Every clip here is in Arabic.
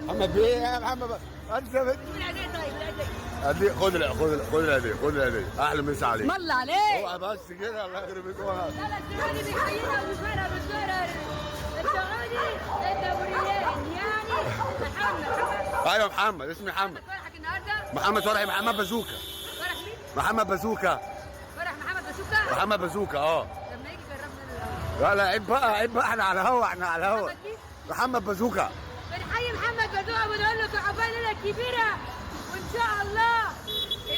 محمد بيه يا محمد انت خد الهديه احلى مسا عليك. مال عليك. اوعى بس كده الله يخرب بيك. لا السعودي بيحيينا وبيفرح بالدولار السعودي الدوريين يعني محمد. ايوه محمد، اسمي محمد. فرحك النهارده؟ محمد فرحي محمد بازوكا. فرح مين؟ محمد بازوكا. فرح محمد بازوكا؟ محمد بازوكا لما يجي جربنا لا عيب بقى احنا على الهوا محمد بازوكا. بنحيي محمد بازوكا ونقول له عقبال ليله كبيره وان شاء الله.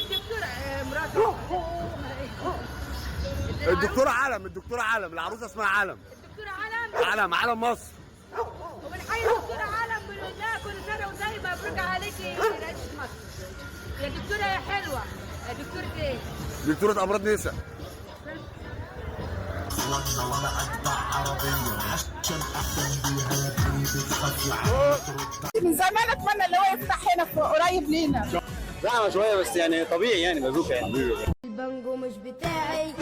الدكتوره مراته الدكتورة علم العروسة اسمها علم. الدكتورة علم مصر. وبنحيي الدكتورة علم بنقول لها كل سنة وزي مبروك عليكي رئيسة مصر. يا دكتورة يا حلوة. يا دكتورة ايه؟ دكتورة أمراض نساء. من زمان اتمنى اللي هو يفتح هنا في قريب لينا. زحمه شويه بس يعني طبيعي يعني بازوكا يعني. البانجو مش بتاعي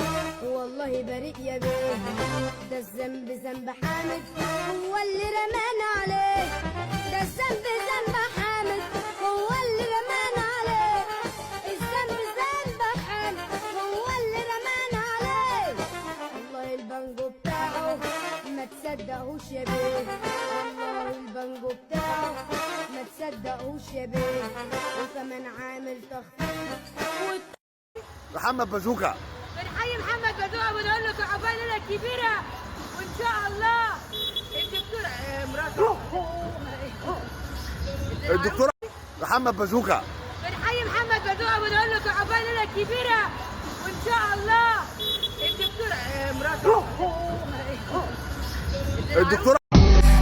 والله بريء يا بيه، ده الذنب ذنب حامد هو اللي رمانا عليه، ده الذنب ذنب حامد هو اللي رمانا عليه، الذنب ذنب حامد هو اللي رمانا عليه. والله البانجو بتاعه ما تصدقهوش يا بيه، والله البانجو بتاعه ما تصدقهوش يا بيه، وكمان عامل تخفيض. محمد بازوكا. بنحيي محمد بازوكا ونقول له عقبال ليله كبيره وان شاء الله. الدكتوره مراته الدكتورة محمد بازوكا. بنحيي محمد بازوكا ونقول له عقبال ليله كبيره وان شاء الله. الدكتوره مراته الدكتورة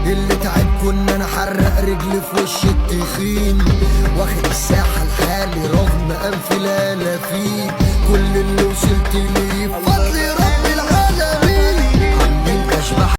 اللي تعب كنا انا حرق رجلي في وش التخين، واخد الساحه لحالي رغم انفي لا فيه، كل اللي وصلت ليه